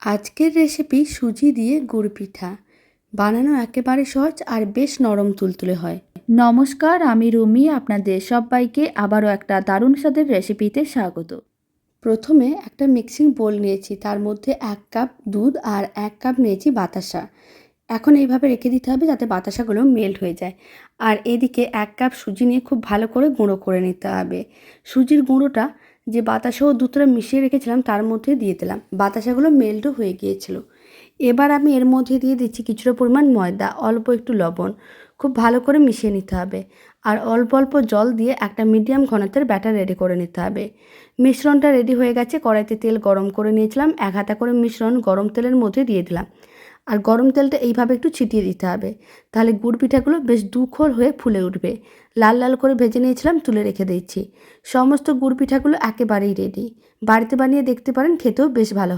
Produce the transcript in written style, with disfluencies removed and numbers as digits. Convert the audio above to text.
আজকের রেসিপি সুজি দিয়ে গুড় পিঠা। বানানো একেবারে সহজ আর বেশ নরম তুলতুলে হয়। নমস্কার, আমি রুমি। আপনাদের সবাইকে আবারও একটা দারুণ স্বাদের রেসিপিতে স্বাগত। প্রথমে একটা মিক্সিং বোল নিয়েছি, তার মধ্যে 1 কাপ দুধ আর 1 কাপ নিয়েছি বাতাসা। এখন এইভাবে রেখে দিতে হবে যাতে বাতাসাগুলো মেল্ট হয়ে যায়। আর এদিকে 1 কাপ সুজি নিয়ে খুব ভালো করে গুঁড়ো করে নিতে হবে। সুজির গুঁড়োটা যে বাতাসা ও দুধটা মিশিয়ে রেখেছিলাম তার মধ্যে দিয়ে দিলাম। বাতাসাগুলো মেল্টও হয়ে গিয়েছিল। এবার আমি এর মধ্যে দিয়ে দিচ্ছি কিছুটা পরিমাণ ময়দা, অল্প একটু লবণ। খুব ভালো করে মিশিয়ে নিতে হবে। আর অল্প অল্প জল দিয়ে একটা মিডিয়াম ঘনত্বের ব্যাটার রেডি করে নিতে হবে। মিশ্রণটা রেডি হয়ে গেছে। কড়াইতে তেল গরম করে নিয়েছিলাম। 1 হাতা করে মিশ্রণ গরম তেলের মধ্যে দিয়ে দিলাম। আর গরম তেলটা এইভাবে একটু ছিটিয়ে দিতে হবে, তাহলে গুড় পিঠাগুলো বেশ দুখোর হয়ে ফুলে উঠবে। লাল লাল করে ভেজে নিয়েছিলাম, তুলে রেখে দিচ্ছি। সমস্ত গুড় পিঠাগুলো একেবারেই রেডি। বাড়িতে বানিয়ে দেখতে পারেন, খেতেও বেশ ভালো।